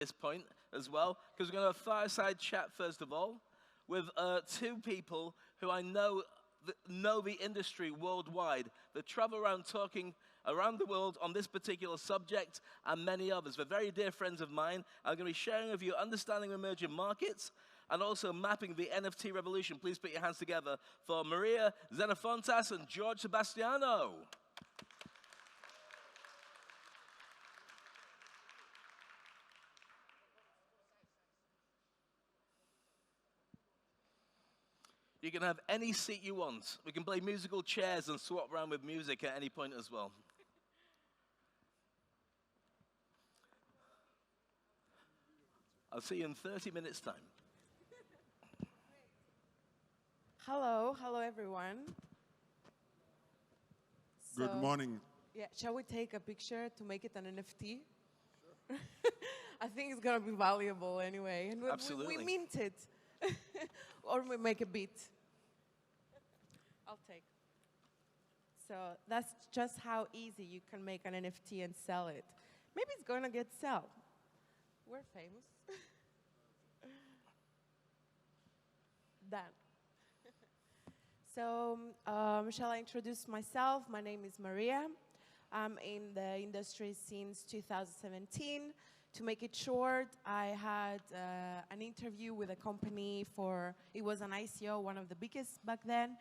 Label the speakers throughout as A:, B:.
A: this point as well, because we're going to have a fireside chat first of all with two people who I know the industry worldwide, that travel around talking around the world on this particular subject and many others. They're very dear friends of mine. I'm going to be sharing with you understanding emerging markets and also mapping the NFT revolution. Please put your hands together for Maria Xenofontos and Jorge Sebastiao. You can have any seat you want. We can play musical chairs and swap around with music at any point as well. I'll see you in 30 minutes' time.
B: Hello everyone.
C: Good morning.
B: Yeah, shall we take a picture to make it an NFT? Sure. I think it's gonna be valuable anyway. And
A: Absolutely.
B: We mint it. Or we make a beat. I'll take. So that's just how easy you can make an NFT and sell it. Maybe it's gonna get sold. We're famous. Done. So, shall I introduce myself? My name is Maria. I'm in the industry since 2017. To make it short, I had an interview with a company it was an ICO, one of the biggest back then.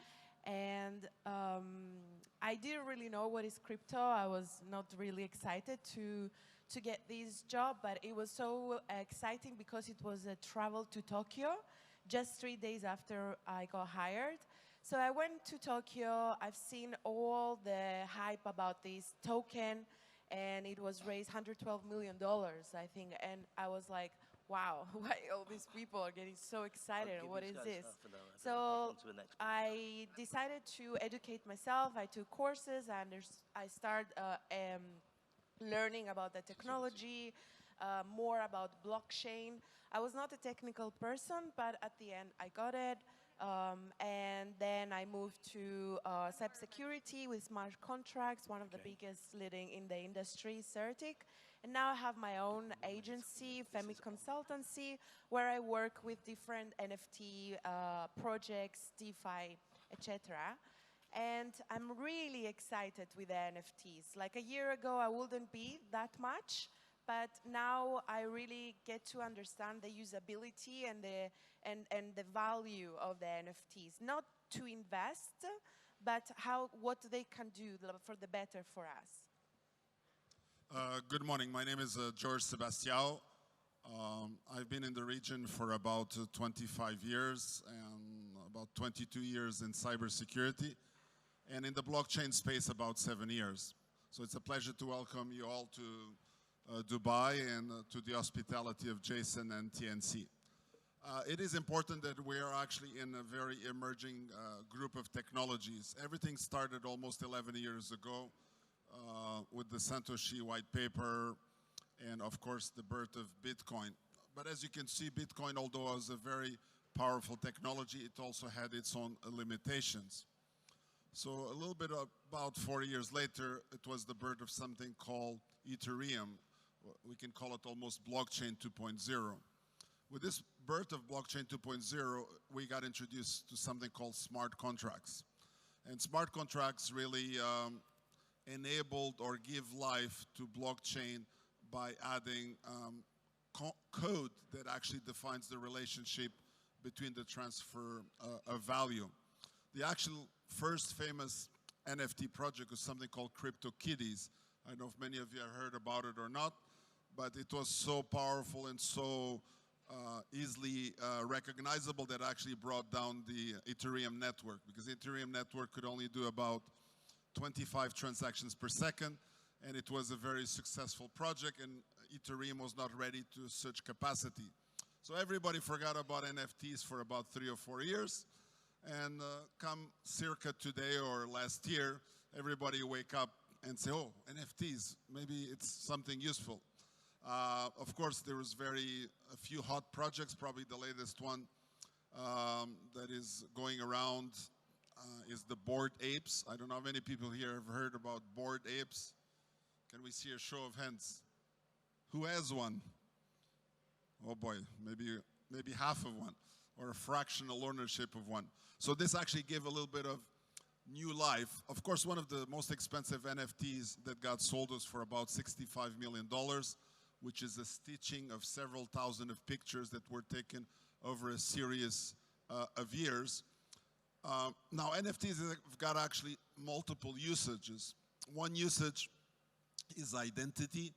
B: And I didn't really know what is crypto. I was not really excited to get this job, but it was so exciting because it was a travel to Tokyo just 3 days after I got hired. So I went to Tokyo. I've seen all the hype about this token, and it was raised $112 million, I think. And I was like, wow, why all these people are getting so excited? What is this? So I decided to educate myself. I took courses, and I started learning about the technology, more about blockchain. I was not a technical person, but at the end I got it. And then I moved to cybersecurity with smart contracts, one of the biggest leading in the industry, Certic. And now I have my own agency, Femic Consultancy, where I work with different NFT projects, DeFi, etc. And I'm really excited with the NFTs. Like a year ago, I wouldn't be that much. But now I really get to understand the usability and the value of the NFTs. Not to invest, but what they can do for the better for us.
C: Good morning. My name is Jorge Sebastiao. I've been in the region for about 25 years and about 22 years in cybersecurity, and in the blockchain space about 7 years. So it's a pleasure to welcome you all to Dubai and to the hospitality of Jason and TNC. It is important that we are actually in a very emerging group of technologies. Everything started almost 11 years ago with the Satoshi white paper and, of course, the birth of Bitcoin. But as you can see, Bitcoin, although it was a very powerful technology, it also had its own limitations. So a little bit about 4 years later, it was the birth of something called Ethereum. We can call it almost blockchain 2.0. With this birth of blockchain 2.0, we got introduced to something called smart contracts. And smart contracts really enabled or give life to blockchain by adding code that actually defines the relationship between the transfer of value. The actual first famous NFT project was something called CryptoKitties. I don't know if many of you have heard about it or not, but it was so powerful and so easily recognizable that actually brought down the Ethereum network, because the Ethereum network could only do about 25 transactions per second, and it was a very successful project, and Ethereum was not ready to such capacity. So everybody forgot about NFTs for about 3 or 4 years, and come circa today or last year, everybody wake up and say, oh, NFTs, maybe it's something useful. Of course, there was a few hot projects. Probably the latest one that is going around is the Bored Apes. I don't know how many people here have heard about Bored Apes. Can we see a show of hands? Who has one? oh boy, maybe half of one, or a fractional ownership of one. So this actually gave a little bit of new life. Of course, one of the most expensive NFTs that got sold was for about $65 million, which is a stitching of several thousand of pictures that were taken over a series of years. Now, NFTs have got actually multiple usages. One usage is identity.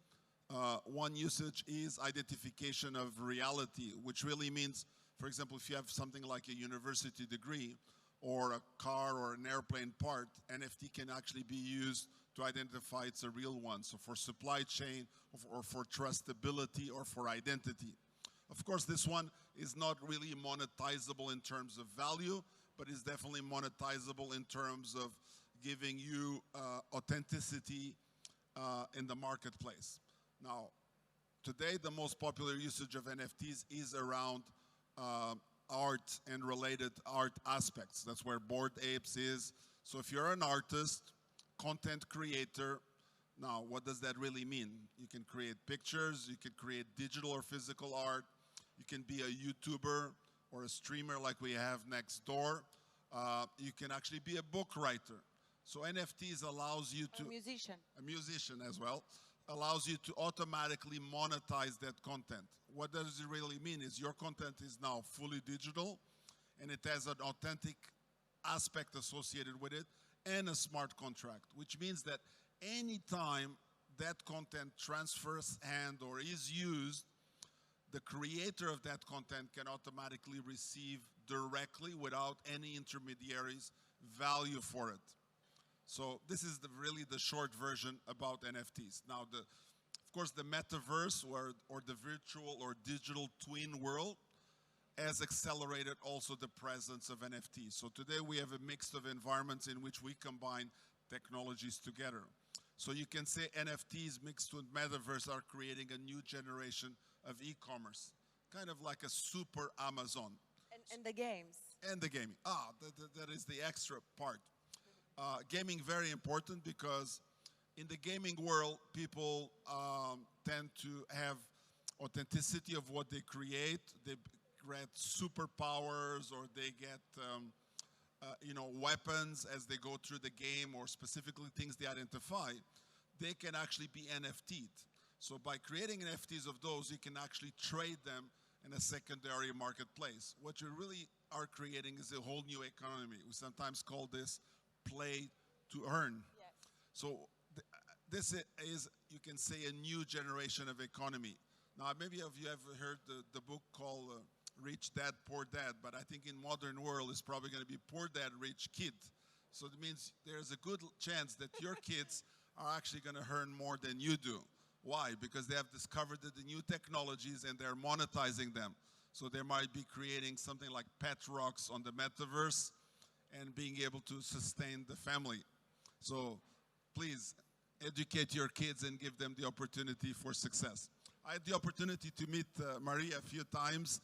C: One usage is identification of reality, which really means, for example, if you have something like a university degree or a car or an airplane part, NFT can actually be used to identify it's a real one. So for supply chain or for trustability or for identity. Of course, this one is not really monetizable in terms of value, but is definitely monetizable in terms of giving you authenticity in the marketplace. Now, today the most popular usage of NFTs is around art and related art aspects. That's where Bored Apes is. So if you're an artist, content creator, now what does that really mean? You can create pictures, you can create digital or physical art, you can be a YouTuber or a streamer like we have next door. You can actually be a book writer. So NFTs allows you to... A musician as well. Allows you to automatically monetize that content. What does it really mean is your content is now fully digital and it has an authentic aspect associated with it and a smart contract, which means that anytime that content transfers hand or is used, the creator of that content can automatically receive directly without any intermediaries value for it. So this is really the short version about NFTs. Now, of course, the metaverse or the virtual or digital twin world has accelerated also the presence of NFTs. So today we have a mix of environments in which we combine technologies together. So you can say NFTs mixed with metaverse are creating a new generation of e-commerce, kind of like a super Amazon.
B: And the games.
C: And the gaming. That is the extra part. Gaming very important because in the gaming world, people tend to have authenticity of what they create. They get superpowers or they get weapons as they go through the game or specifically things they identify. They can actually be NFT'd. So by creating NFTs of those, you can actually trade them in a secondary marketplace. What you really are creating is a whole new economy. We sometimes call this play to earn.
B: Yes.
C: So this is, you can say, a new generation of economy. Now, maybe of you have heard the book called Rich Dad, Poor Dad, but I think in modern world it's probably going to be Poor Dad, Rich Kid. So it means there's a good chance that your kids are actually going to earn more than you do. Why? Because they have discovered the new technologies and they're monetizing them. So they might be creating something like pet rocks on the metaverse and being able to sustain the family. So please educate your kids and give them the opportunity for success. I had the opportunity to meet Maria a few times.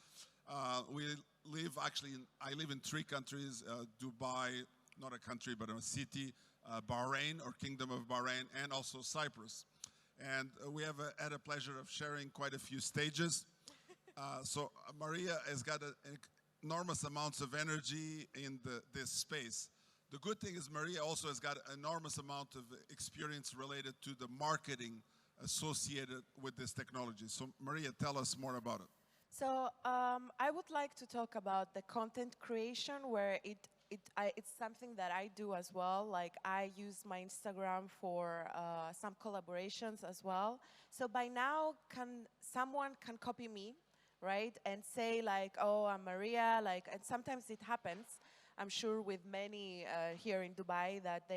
C: I live in 3 countries, Dubai, not a country, but a city, Bahrain or Kingdom of Bahrain, and also Cyprus. And we have had a pleasure of sharing quite a few stages. So Maria has got enormous amounts of energy in this space. The good thing is Maria also has got an enormous amount of experience related to the marketing associated with this technology. So Maria, tell us more about it.
B: So I would like to talk about the content creation where it's something that I do as well. Like I use my Instagram for some collaborations as well. So by now, someone can copy me, right? And say like, oh, I'm Maria, and sometimes it happens. I'm sure with many here in Dubai that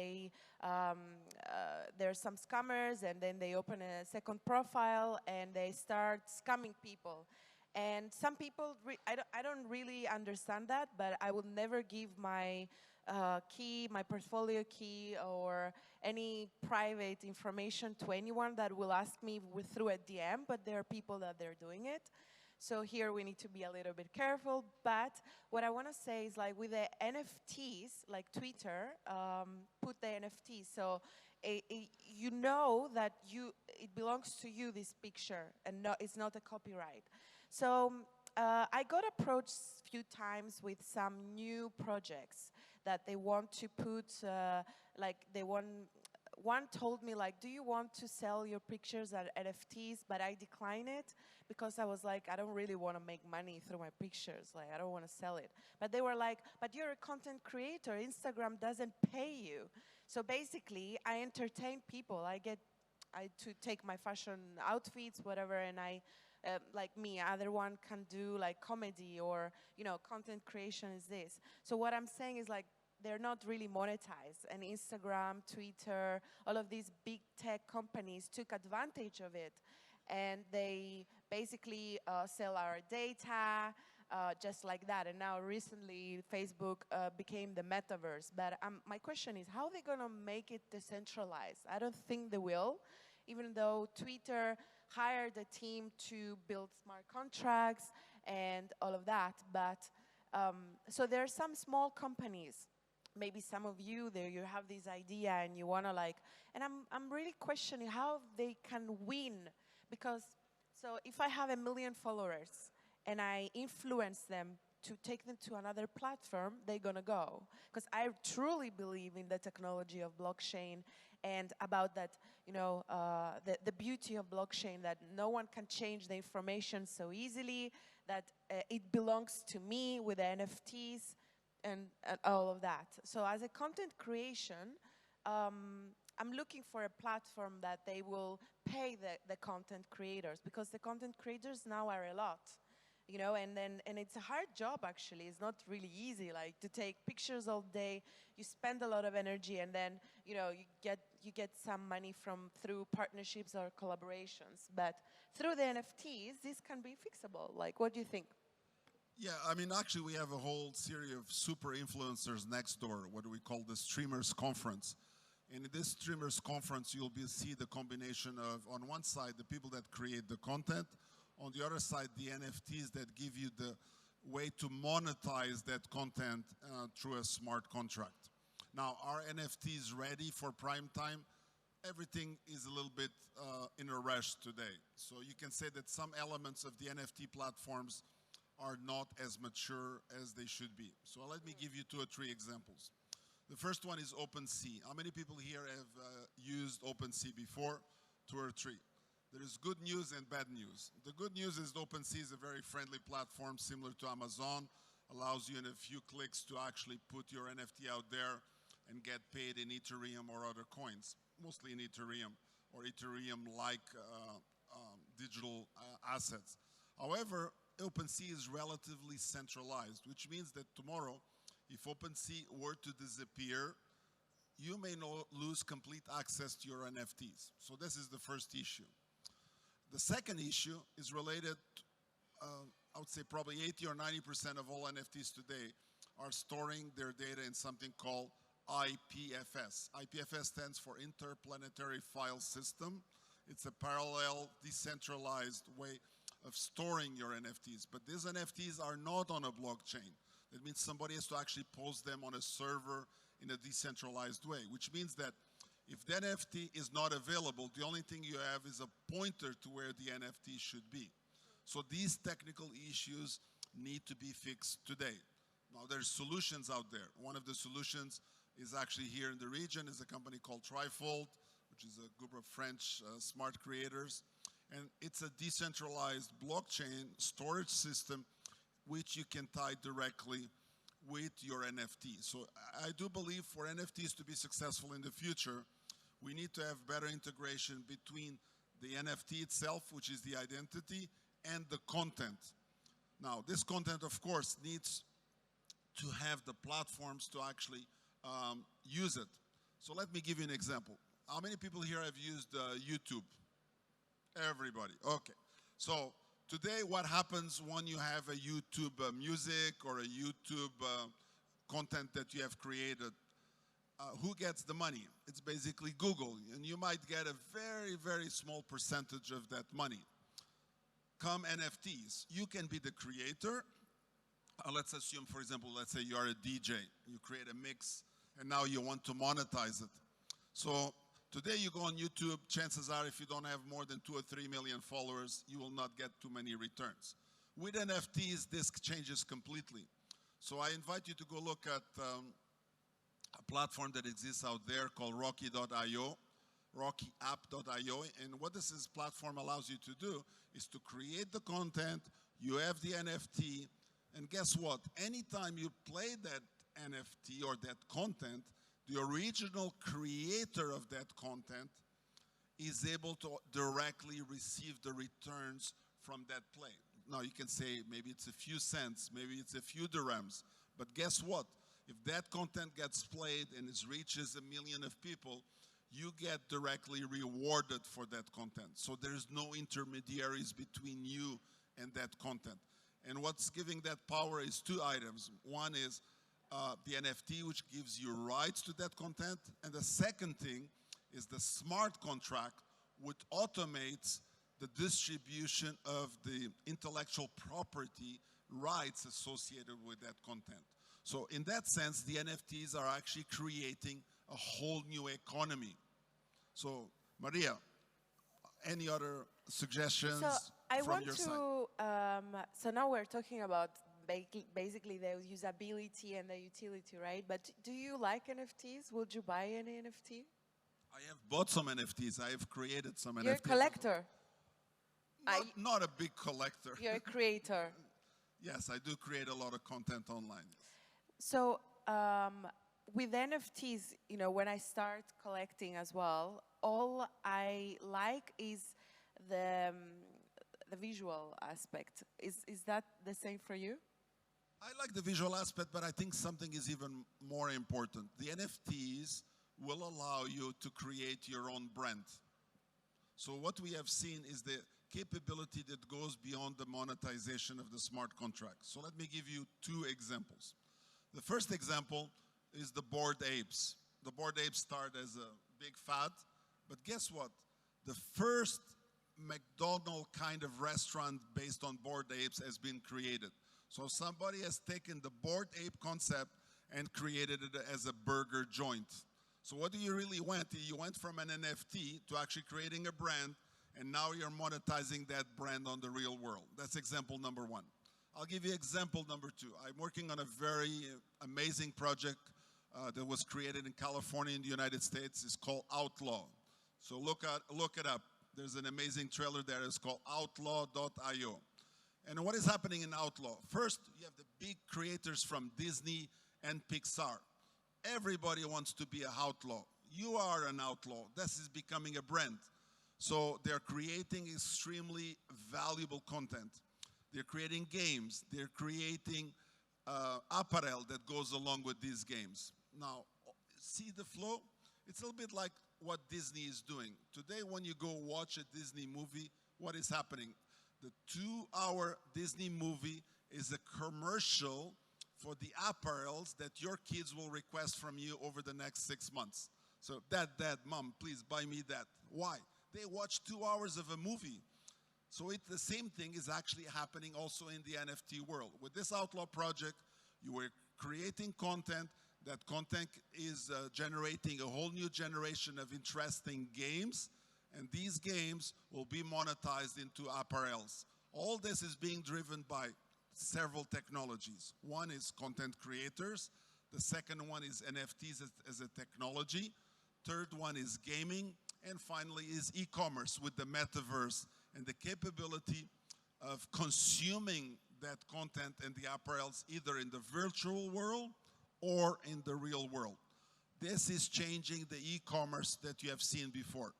B: there's some scammers and then they open a second profile and they start scamming people. And some people, I don't really understand that, but I will never give my key, my portfolio key, or any private information to anyone that will ask me through a DM, but there are people that they're doing it. So here we need to be a little bit careful. But what I want to say is like with the NFTs, like Twitter, put the NFTs. So you know that it belongs to you, this picture, and it's not a copyright. So I got approached a few times with some new projects that they want to put, like they want, one told me like, do you want to sell your pictures as NFTs? But I decline it because I was like, I don't really want to make money through my pictures. Like, I don't want to sell it. But they were like, but you're a content creator. Instagram doesn't pay you. So basically, I entertain people. I to take my fashion outfits, whatever, and like me, other one can do like comedy or, you know, content creation is this. So what I'm saying is like, they're not really monetized. And Instagram, Twitter, all of these big tech companies took advantage of it. And they basically sell our data, just like that. And now recently, Facebook became the metaverse. But my question is, how are they gonna make it decentralized? I don't think they will, even though Twitter hired a team to build smart contracts and all of that. But so there are some small companies. Maybe some of you there, you have this idea and you want to like, and I'm really questioning how they can win, because so if I have 1 million followers and I influence them to take them to another platform, they're gonna go. Because I truly believe in the technology of blockchain and about that, you know, the beauty of blockchain, that no one can change the information so easily, that it belongs to me with the NFTs, and all of that. So as a content creation, I'm looking for a platform that they will pay the content creators, because the content creators now are a lot, you know, and it's a hard job actually. It's not really easy, like to take pictures all day. You spend a lot of energy, and then, you know, you get some money through partnerships or collaborations. But through the NFTs, this can be fixable. Like, what do you think?
C: Yeah, I mean, actually, we have a whole series of super influencers next door, what we call the Streamers Conference. And in this Streamers Conference, you'll see the combination of, on one side, the people that create the content, on the other side, the NFTs that give you the way to monetize that content through a smart contract. Now, are NFTs ready for prime time? Everything is a little bit in a rush today. So you can say that some elements of the NFT platforms are not as mature as they should be. So let me give you 2 or 3 examples. The first one is OpenSea. How many people here have used OpenSea before? 2 or 3. There is good news and bad news. The good news is OpenSea is a very friendly platform similar to Amazon, allows you in a few clicks to actually put your NFT out there and get paid in Ethereum or other coins, mostly in Ethereum or Ethereum-like digital assets. However, OpenSea is relatively centralized, which means that tomorrow, if OpenSea were to disappear, you may lose complete access to your NFTs. So this is the first issue. The second issue is related, I would say probably 80 or 90% of all NFTs today are storing their data in something called IPFS. IPFS stands for Interplanetary File System. It's a parallel, decentralized way of storing your NFTs. But these NFTs are not on a blockchain. That means somebody has to actually post them on a server in a decentralized way, which means that if the NFT is not available, the only thing you have is a pointer to where the NFT should be. So these technical issues need to be fixed today. Now there's solutions out there. One of the solutions is actually here in the region, is a company called Trifold, which is a group of French smart creators. And it's a decentralized blockchain storage system which you can tie directly with your NFT. So I do believe for NFTs to be successful in the future, we need to have better integration between the NFT itself, which is the identity, and the content. Now, this content, of course, needs to have the platforms to actually use it. So let me give you an example. How many people here have used YouTube? Everybody, okay. So today what happens when you have a YouTube music or a YouTube content that you have created? Who gets the money? It's basically Google, and you might get a very, very small percentage of that money. Come NFTs, you can be the creator. Let's assume, for example, let's say you are a DJ. You create a mix, and now you want to monetize it. So today you go on YouTube, chances are if you don't have more than 2 or 3 million followers, you will not get too many returns. With NFTs, this changes completely. So I invite you to go look at a platform that exists out there called Rocky.io, RockyApp.io. And what this platform allows you to do is to create the content, you have the NFT, and guess what? Anytime you play that NFT or that content, the original creator of that content is able to directly receive the returns from that play. Now you can say maybe it's a few cents, maybe it's a few dirhams, but guess what? If that content gets played and it reaches 1 million of people, you get directly rewarded for that content. So there's no intermediaries between you and that content. And what's giving that power is two items. One is the NFT, which gives you rights to that content. And the second thing is the smart contract, which automates the distribution of the intellectual property rights associated with that content. So in that sense, the NFTs are actually creating a whole new economy. So, Maria, any other suggestions from your side?
B: So now we're talking about basically the usability and the utility, right? But do you like NFTs? Would you buy any NFT?
C: I have bought some NFTs. I have created some NFTs.
B: You're a collector.
C: Not a big collector.
B: You're a creator.
C: Yes, I do create a lot of content online.
B: So with NFTs, you know, when I start collecting as well, all I like is the visual aspect. Is that the same for you?
C: I like the visual aspect, but I think something is even more important. The NFTs will allow you to create your own brand. So what we have seen is the capability that goes beyond the monetization of the smart contract. So let me give you two examples. The first example is the Bored Apes. The Bored Apes started as a big fad, but guess what? The first McDonald's kind of restaurant based on Bored Apes has been created. So somebody has taken the Bored Ape concept and created it as a burger joint. So what do you really want? You went from an NFT to actually creating a brand, and now you're monetizing that brand on the real world. That's example number one. I'll give you example number two. I'm working on a very amazing project that was created in California in the United States. It's called Outlaw. So look it up. There's an amazing trailer there. It's called Outlaw.io. And what is happening in Outlaw? First, you have the big creators from Disney and Pixar. Everybody wants to be an outlaw. You are an outlaw. This is becoming a brand. So they're creating extremely valuable content. They're creating games. They're creating apparel that goes along with these games. Now, see the flow? It's a little bit like what Disney is doing. Today, when you go watch a Disney movie, what is happening? The 2-hour Disney movie is a commercial for the apparels that your kids will request from you over the next 6 months. So, Dad, Mom, please buy me that. Why? They watch 2 hours of a movie. So the same thing is actually happening also in the NFT world. With this Outlaw project, you were creating content. That content is generating a whole new generation of interesting games, and these games will be monetized into apparels. All this is being driven by several technologies. One is content creators. The second one is NFTs as a technology. Third one is gaming. And finally is e-commerce with the metaverse and the capability of consuming that content and the apparels either in the virtual world or in the real world. This is changing the e-commerce that you have seen before.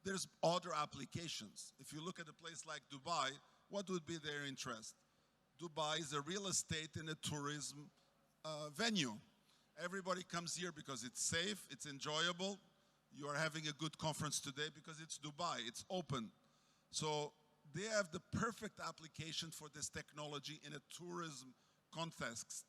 C: There's other applications. If you look at a place like Dubai, what would be their interest? Dubai is a real estate and a tourism venue. Everybody comes here because it's safe, it's enjoyable. You are having a good conference today because it's Dubai, it's open. So they have the perfect application for this technology in a tourism context,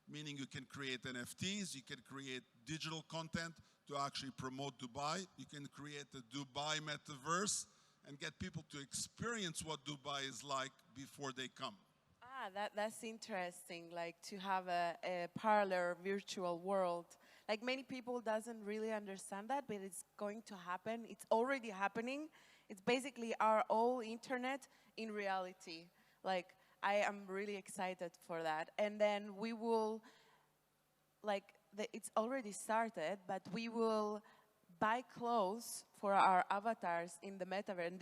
C: meaning you can create NFTs, you can create digital content to actually promote Dubai. You can create a Dubai metaverse and get people to experience what Dubai is like before they come.
B: That's interesting, like to have a parallel virtual world. Like many people doesn't really understand that, but it's going to happen. It's already happening. It's basically our whole internet in reality. Like I am really excited for that. And then we will, it's already started, but we will buy clothes for our avatars in the metaverse. And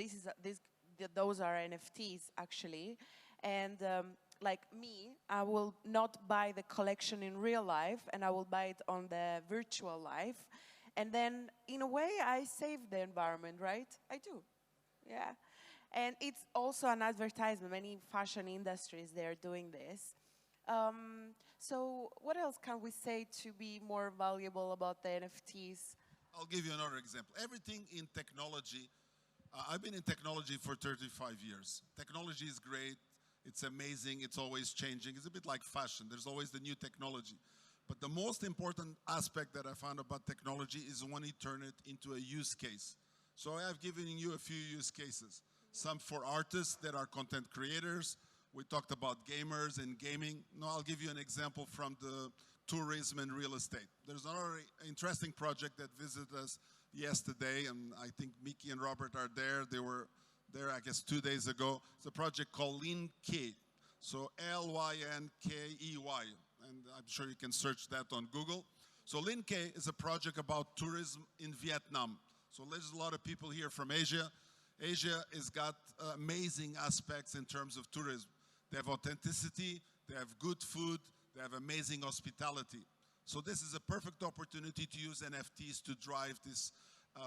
B: those are NFTs, actually. And like me, I will not buy the collection in real life, and I will buy it on the virtual life. And then, in a way, I save the environment, right? I do, yeah. And it's also an advertisement. Many fashion industries, they're doing this. So what else can we say to be more valuable about the NFTs?
C: I'll give you another example. Everything in technology, I've been in technology for 35 years. Technology is great, it's amazing, it's always changing. It's a bit like fashion, there's always the new technology. But the most important aspect that I found about technology is when you turn it into a use case. So I have given you a few use cases. Some for artists that are content creators. We talked about gamers and gaming. Now I'll give you an example from the tourism and real estate. There's another interesting project that visited us yesterday, and I think Mickey and Robert are there. They were there, I guess, 2 days ago. It's a project called Lynkey. So Lynkey, and I'm sure you can search that on Google. So Lynkey is a project about tourism in Vietnam. So there's a lot of people here from Asia. Asia has got amazing aspects in terms of tourism. They have authenticity, they have good food, they have amazing hospitality. So this is a perfect opportunity to use NFTs to drive this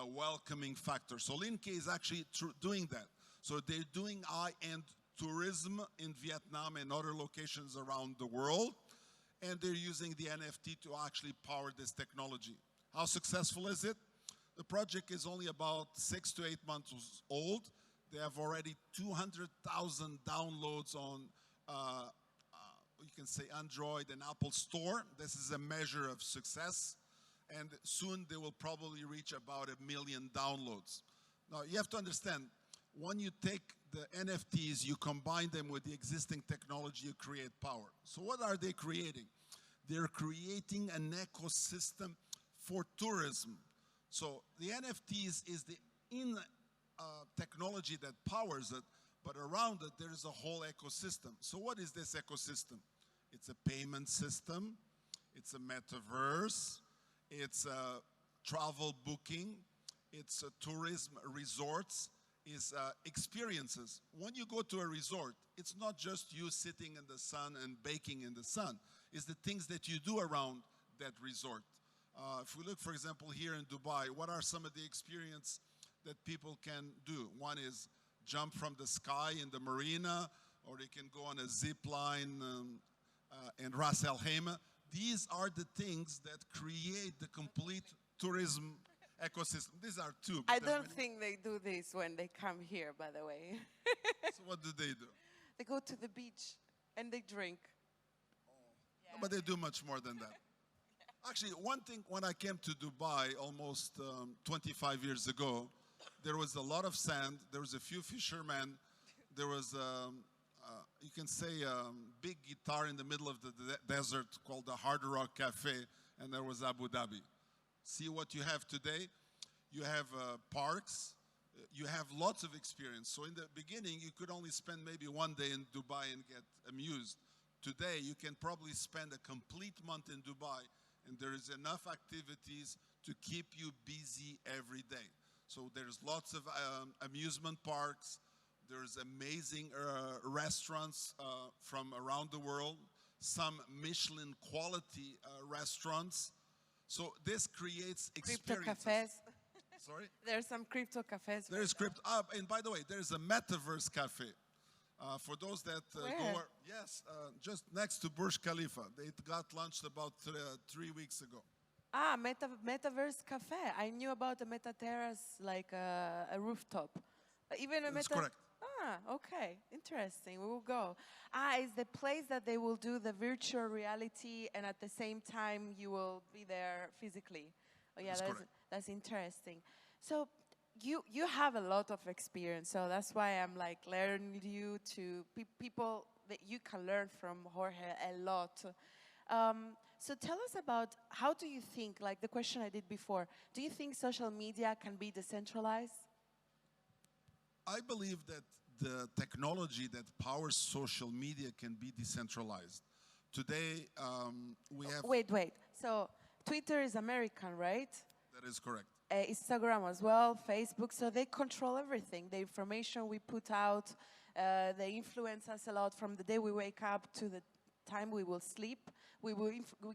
C: welcoming factor. So Lynkey is actually doing that. So they're doing high-end tourism in Vietnam and other locations around the world, and they're using the NFT to actually power this technology. How successful is it? The project is only about 6 to 8 months old. They have already 200,000 downloads on, you can say, Android and Apple Store. This is a measure of success. And soon they will probably reach about 1 million downloads. Now, you have to understand, when you take the NFTs, you combine them with the existing technology, you create power. So what are they creating? They're creating an ecosystem for tourism. So the NFTs is the technology that powers it, but around it there is a whole ecosystem. So what is this ecosystem? It's a payment system, it's a metaverse, it's a travel booking, it's a tourism resorts, it's experiences. When you go to a resort, it's not just you sitting in the sun and baking in the sun. It's the things that you do around that resort. If we look, for example, here in Dubai, what are some of the experience that people can do? One is jump from the sky in the marina, or they can go on a zip line in Ras Al Khaimah. These are the things that create the complete tourism ecosystem. These are two.
B: I don't think they do this when they come here, by the way.
C: So what do?
B: They go to the beach and they drink.
C: Oh. Yeah. But they do much more than that. Actually, one thing, when I came to Dubai almost 25 years ago, there was a lot of sand, there was a few fishermen, there was, you can say, a big guitar in the middle of the desert called the Hard Rock Cafe, and there was Abu Dhabi. See what you have today? You have parks, you have lots of experience. So in the beginning, you could only spend maybe 1 day in Dubai and get amused. Today, you can probably spend a complete month in Dubai, and there is enough activities to keep you busy every day. So there's lots of amusement parks, there's amazing restaurants from around the world, some Michelin quality restaurants. So this creates experiences.
B: Crypto cafes.
C: Sorry?
B: There's some crypto cafes.
C: There's crypto, and by the way, there's a Metaverse Cafe. For those that go, yes, just next to Burj Khalifa. It got launched about 3 weeks ago.
B: Ah, Metaverse Cafe. I knew about a Meta Terrace, like a rooftop. Even a
C: That's correct.
B: Ah, okay. Interesting. We will go. Ah, it's the place that they will do the virtual reality, and at the same time you will be there physically. Oh, yeah, that's interesting. So you have a lot of experience, so that's why I'm like learning you to people that you can learn from Jorge a lot. So tell us about, how do you think, like the question I did before, do you think social media can be decentralized?
C: I believe that the technology that powers social media can be decentralized. Today, we have...
B: Wait. So Twitter is American, right?
C: That is correct.
B: Instagram as well, Facebook, so they control everything. The information we put out, they influence us a lot from the day we wake up to the time we will sleep. We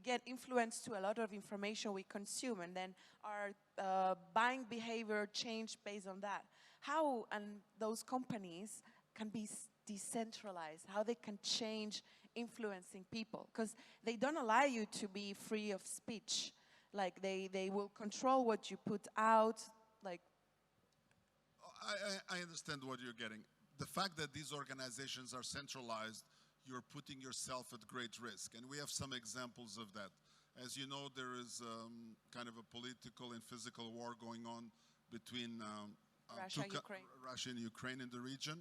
B: get influenced to a lot of information we consume, and then our buying behavior change based on that. How and those companies can be decentralized, how they can change influencing people, because they don't allow you to be free of speech. Like they will control what you put out, like...
C: I understand what you're getting. The fact that these organizations are centralized, you're putting yourself at great risk. And we have some examples of that. As you know, there is kind of a political and physical war going on between Russia and Ukraine in the region.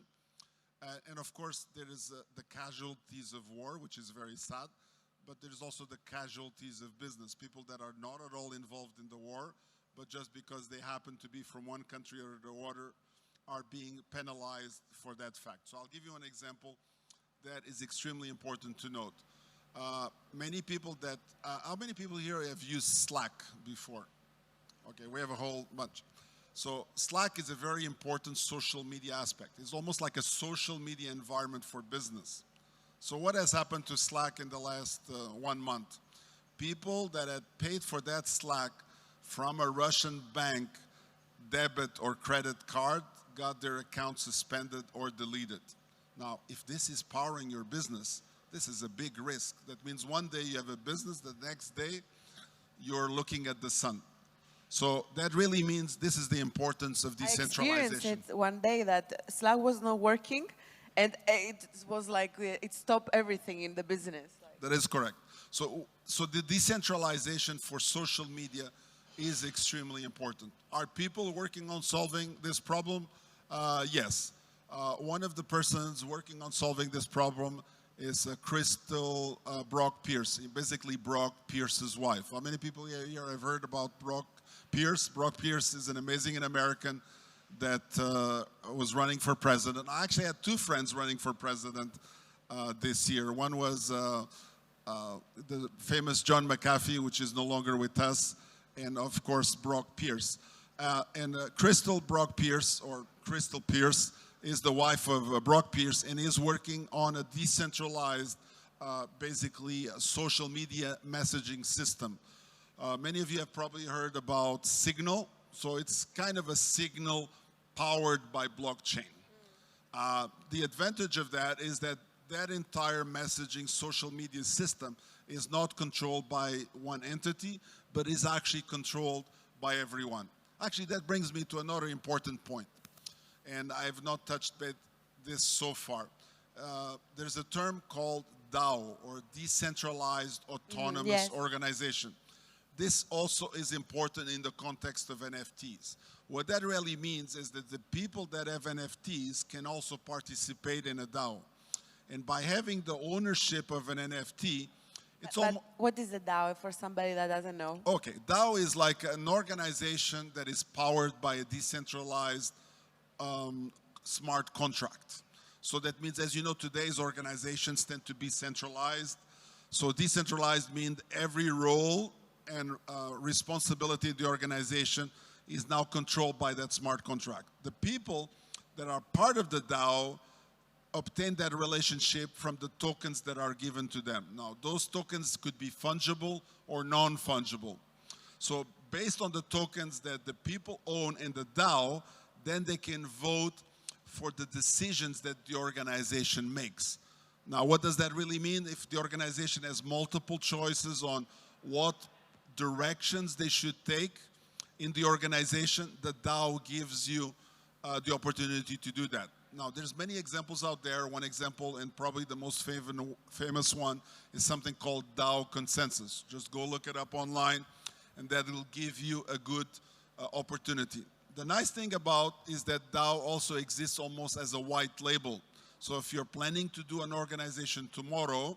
C: And of course, there is the casualties of war, which is very sad. But there's also the casualties of business, people that are not at all involved in the war, but just because they happen to be from one country or the other, are being penalized for that fact. So I'll give you an example that is extremely important to note. Many people that, how many people here have used Slack before? Okay, we have a whole bunch. So Slack is a very important social media aspect. It's almost like a social media environment for business. So what has happened to Slack in the last 1 month? People that had paid for that Slack from a Russian bank debit or credit card got their account suspended or deleted. Now, if this is powering your business, this is a big risk. That means one day you have a business, the next day you're looking at the sun. So that really means this is the importance of decentralization.
B: I experienced it one day that Slack was not working. And it was like it stopped everything in the business.
C: That is correct. So the decentralization for social media is extremely important. Are people working on solving this problem? Yes. One of the persons working on solving this problem is Crystal Brock Pierce, basically Brock Pierce's wife. How many people here have heard about Brock Pierce? Brock Pierce is an amazing American that was running for president. I actually had 2 friends running for president this year. One was the famous John McAfee, which is no longer with us, and of course Brock Pierce. Crystal Brock Pierce, or Crystal Pierce, is the wife of Brock Pierce and is working on a decentralized, basically a social media messaging system. Many of you have probably heard about Signal. So it's kind of a Signal powered by blockchain. The advantage of that is that that entire messaging social media system is not controlled by one entity, but is actually controlled by everyone. Actually, that brings me to another important point. And I have not touched this so far. There's a term called DAO, or Decentralized Autonomous Organization. This also is important in the context of NFTs. What that really means is that the people that have NFTs can also participate in a DAO. And by having the ownership of an NFT, it's almost...
B: What is a DAO for somebody that doesn't know?
C: Okay, DAO is like an organization that is powered by a decentralized smart contract. So that means, as you know, today's organizations tend to be centralized. So decentralized means every role and responsibility of the organization is now controlled by that smart contract. The people that are part of the DAO obtain that relationship from the tokens that are given to them. Now, those tokens could be fungible or non-fungible. So based on the tokens that the people own in the DAO, then they can vote for the decisions that the organization makes. Now, what does that really mean? If the organization has multiple choices on what directions they should take in the organization, the DAO gives you the opportunity to do that. Now, there's many examples out there. One example, and probably the most famous one, is something called DAO Consensus. Just go look it up online, and that will give you a good opportunity. The nice thing about is that DAO also exists almost as a white label. So if you're planning to do an organization tomorrow,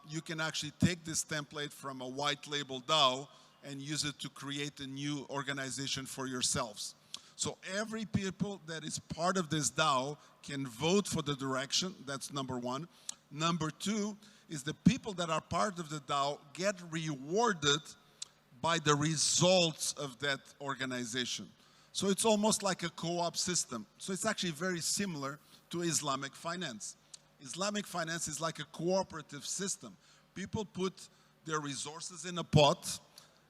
C: you can actually take this template from a white label DAO and use it to create a new organization for yourselves. So every people that is part of this DAO can vote for the direction. That's number one. Number two is the people that are part of the DAO get rewarded by the results of that organization. So it's almost like a co-op system. So it's actually very similar to Islamic finance. Islamic finance is like a cooperative system. People put their resources in a pot,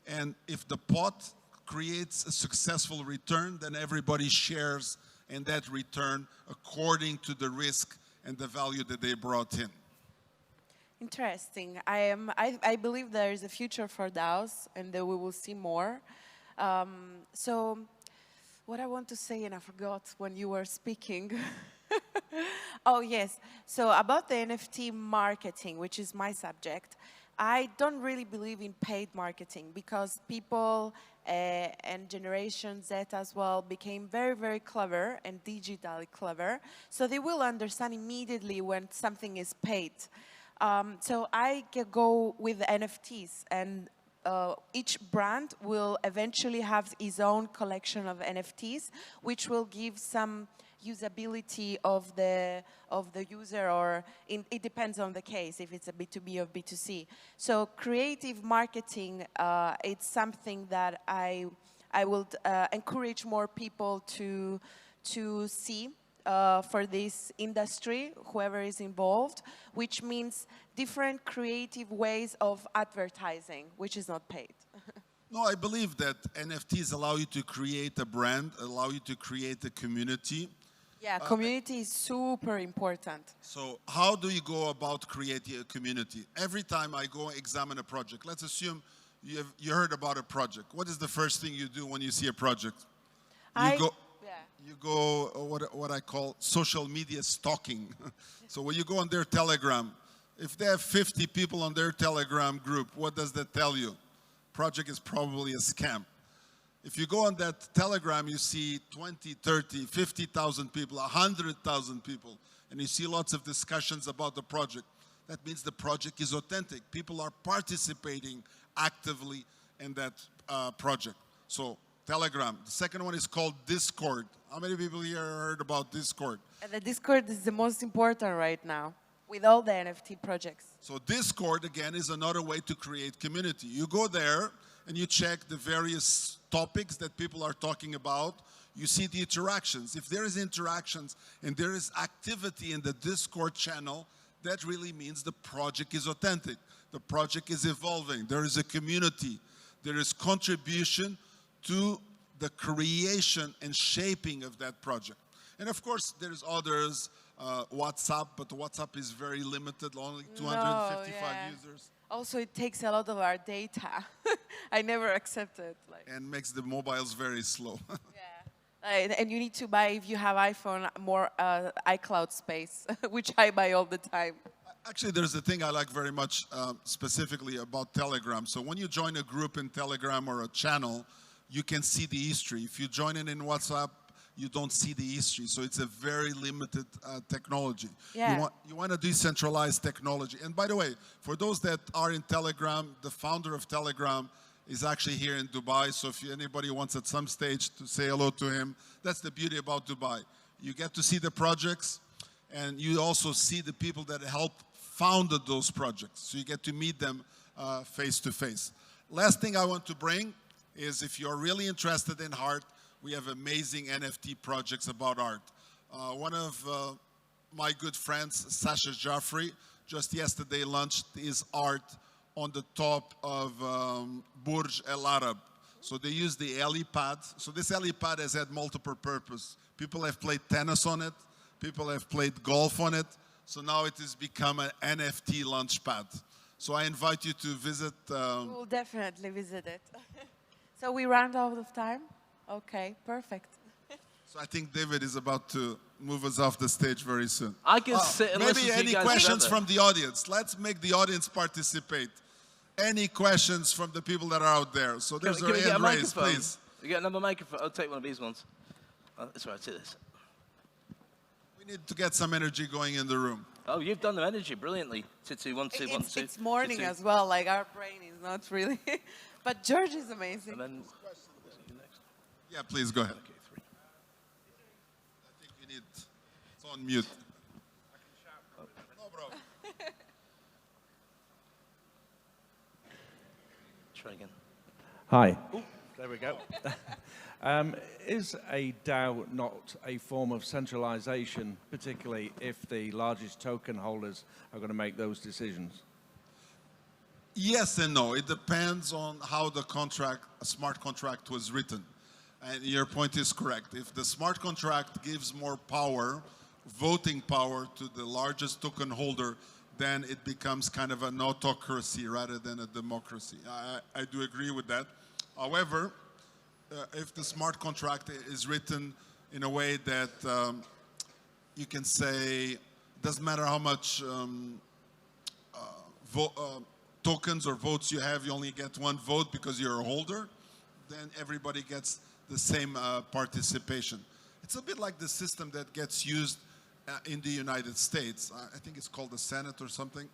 C: and if the pot creates a successful return, then everybody shares in that return according to the risk and the value that they brought in.
B: Interesting. I believe there is a future for DAOs, and that we will see more. So what I want to say, and I forgot when you were speaking. Oh, yes. So about the NFT marketing, which is my subject, I don't really believe in paid marketing because people and Generation Z as well became very, very clever and digitally clever. So they will understand immediately when something is paid. So I go with NFTs, and each brand will eventually have its own collection of NFTs, which will give some usability of the user, or it depends on the case, if it's a B2B or B2C. So creative marketing, it's something that I will encourage more people to see for this industry, whoever is involved, which means different creative ways of advertising, which is not paid.
C: No, I believe that NFTs allow you to create a brand, allow you to create a community.
B: Yeah, community is super important.
C: So how do you go about creating a community? Every time I go examine a project, let's assume you heard about a project. What is the first thing you do when you see a project? You go what I call social media stalking. So when you go on their Telegram, if they have 50 people on their Telegram group, what does that tell you? Project is probably a scam. If you go on that Telegram, you see 20, 30, 50,000 people, 100,000 people, and you see lots of discussions about the project. That means the project is authentic. People are participating actively in that project. So Telegram. The second one is called Discord. How many people here heard about Discord?
B: And the Discord is the most important right now with all the NFT projects.
C: So Discord, again, is another way to create community. You go there and you check the various topics that people are talking about. You see the interactions. If there is interactions and there is activity in the Discord channel, that really means the project is authentic. The project is evolving. There is a community. There is contribution to the creation and shaping of that project. And of course, there's others, WhatsApp, but WhatsApp is very limited, only 255 users.
B: Also, it takes a lot of our data. I never accept it.
C: And makes the mobiles very slow.
B: Yeah. And you need to buy, if you have iPhone, more iCloud space, which I buy all the time.
C: Actually, there's a thing I like very much specifically about Telegram. So when you join a group in Telegram or a channel, you can see the history. If you join in WhatsApp, you don't see the history. So it's a very limited technology.
B: Yeah.
C: You want a decentralized technology. And by the way, for those that are in Telegram, the founder of Telegram is actually here in Dubai. So if anybody wants at some stage to say hello to him, that's the beauty about Dubai. You get to see the projects, and you also see the people that helped founded those projects. So you get to meet them face to face. Last thing I want to bring is, if you're really interested in art, we have amazing NFT projects about art. One of my good friends, Sasha Jaffrey, just yesterday launched his art on the top of Burj Al Arab. So they use the helipad. So this helipad has had multiple purpose. People have played tennis on it. People have played golf on it. So now it has become an NFT launchpad. So I invite you to visit.
B: We'll definitely visit it. So we ran out of time? Okay, perfect.
C: So I think David is about to move us off the stage very soon.
A: I can sit and listen
C: maybe
A: to you
C: any
A: guys
C: questions
A: together.
C: from the audience? Let's make the audience participate. Any questions from the people that are out there? So there's
A: Can we
C: a
A: get a
C: hand raised,
A: microphone?
C: please.
A: We get another microphone. I'll take one of these ones. Oh, that's right, take this.
C: We need to get some energy going in the room.
A: Oh, you've done the energy brilliantly. 2, 2, 1, 2, 1, 2.
B: It's morning
A: 2, 2.
B: as well, like our brain is not really. But George is amazing.
A: And then,
C: Yeah, please go ahead.
A: okay, 3.
C: You need, it's on mute. No problem.
A: Try again.
D: Hi.
A: Ooh, there we go.
D: Is a DAO not a form of centralization, particularly if the largest token holders are going to make those decisions?
C: Yes and no. It depends on how the contract, a smart contract was written. And your point is correct. If the smart contract gives more power, voting power to the largest token holder, then it becomes kind of an autocracy rather than a democracy. I do agree with that. However, if the smart contract is written in a way that you can say, doesn't matter how much tokens or votes you have, you only get one vote because you're a holder, then everybody gets the same participation. It's a bit like the system that gets used in the United States. I think it's called the Senate or something.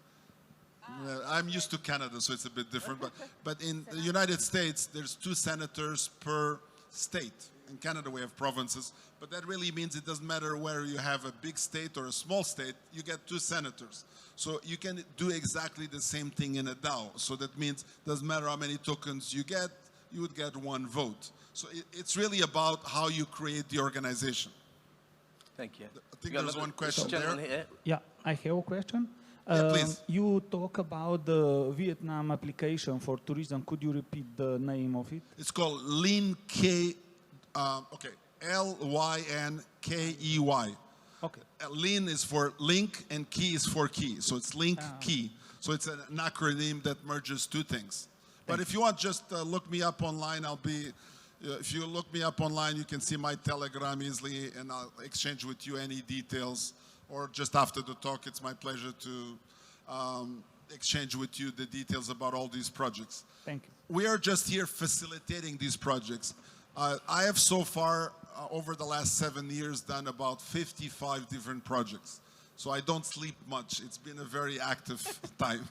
C: I'm used to Canada, so it's a bit different. But in the United States, there's 2 senators per state. In Canada, we have provinces. But that really means it doesn't matter whether you have a big state or a small state, you get 2 senators. So you can do exactly the same thing in a DAO. So that means it doesn't matter how many tokens you get, you would get 1 vote. So it's really about how you create the organization.
A: Thank you.
C: I think there's one question
A: Gentleman
C: there.
A: here.
E: Yeah, I have a question.
C: Yeah, please.
E: You talk about the Vietnam application for tourism. Could you repeat the name of it?
C: It's called LYNKEY. Lynkey.
E: Okay.
C: Lean is for link and key is for key. So it's link key. So it's an acronym that merges 2 things. But if you want, just look me up online. If you look me up online, you can see my Telegram easily, and I'll exchange with you any details. Or just after the talk, it's my pleasure to exchange with you the details about all these projects.
E: Thank you.
C: We are just here facilitating these projects. I have so far, over the last 7 years, done about 55 different projects. So I don't sleep much. It's been a very active time.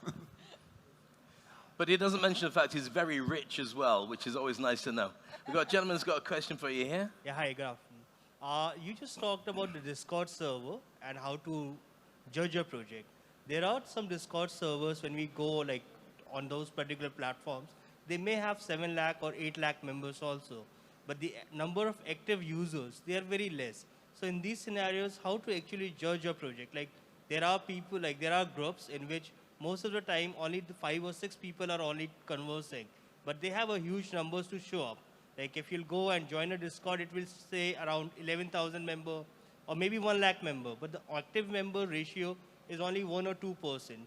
A: But he doesn't mention the fact he's very rich as well, which is always nice to know. We've got a gentleman who's got a question for you here.
F: Yeah, hi, good afternoon. You just talked about the Discord server and how to judge a project. There are some Discord servers when we go like on those particular platforms, they may have 7 lakh or 8 lakh members also. But the number of active users, they are very less. So in these scenarios, how to actually judge a project? Like there are people, like there are groups in which most of the time only the 5 or 6 people are only conversing, but they have a huge numbers to show up. Like if you'll go and join a Discord, it will say around 11,000 member or maybe 1 lakh member, but the active member ratio is only 1 or 2%.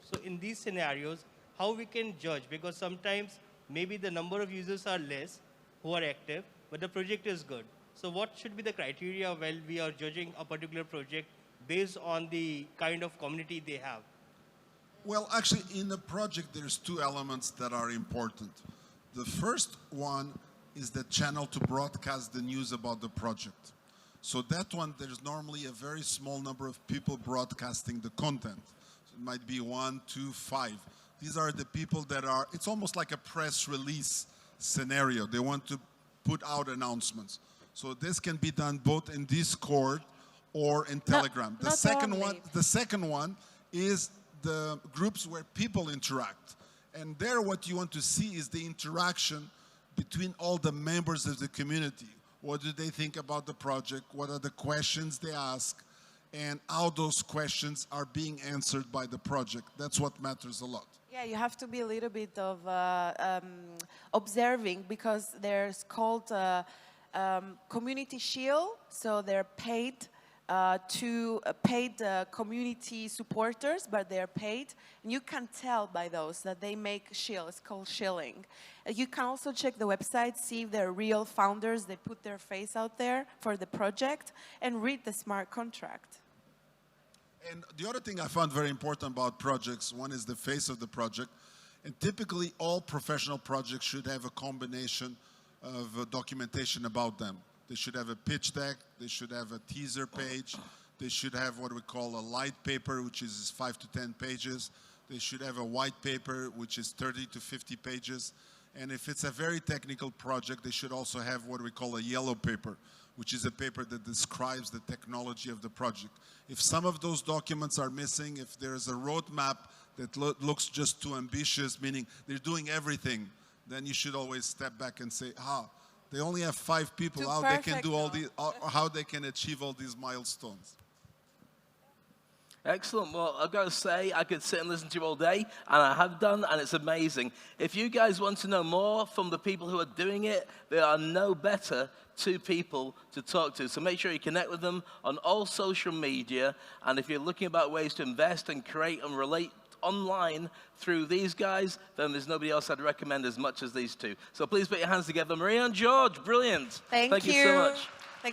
F: So in these scenarios, how we can judge? Because sometimes maybe the number of users are less who are active, but the project is good. So what should be the criteria while we are judging a particular project based on the kind of community they have?
C: Well, actually, in the project, there's 2 elements that are important. The first one is the channel to broadcast the news about the project. So that one, there's normally a very small number of people broadcasting the content. So it might be 1, 2, 5. These are the people that are, it's almost like a press release scenario. They want to put out announcements. So this can be done both in Discord or in Telegram. The second one is the groups where people interact. And there what you want to see is the interaction between all the members of the community. What do they think about the project? What are the questions they ask? And how those questions are being answered by the project. That's what matters a lot.
B: Yeah, you have to be a little bit of observing, because there's called community shield, so they're paid community supporters, but they're paid. And you can tell by those that they make shield. It's called shilling. You can also check the website, see if they're real founders. They put their face out there for the project, and read the smart contract.
C: And the other thing I found very important about projects, one is the face of the project. And typically all professional projects should have a combination of documentation about them. They should have a pitch deck, they should have a teaser page, they should have what we call a light paper, which is 5 to 10 pages. They should have a white paper, which is 30 to 50 pages. And if it's a very technical project, they should also have what we call a yellow paper, which is a paper that describes the technology of the project. If some of those documents are missing, if there's a roadmap that looks just too ambitious, meaning they're doing everything, then you should always step back and say, they only have 5 people, how they can do all these, how they can achieve all these milestones.
A: Excellent. Well, I've got to say, I could sit and listen to you all day, and I have done, and it's amazing. If you guys want to know more from the people who are doing it, there are no better 2 people to talk to. So make sure you connect with them on all social media, and if you're looking about ways to invest and create and relate online through these guys, then there's nobody else I'd recommend as much as these 2. So please put your hands together. Maria and George, brilliant.
B: Thank
A: you so much.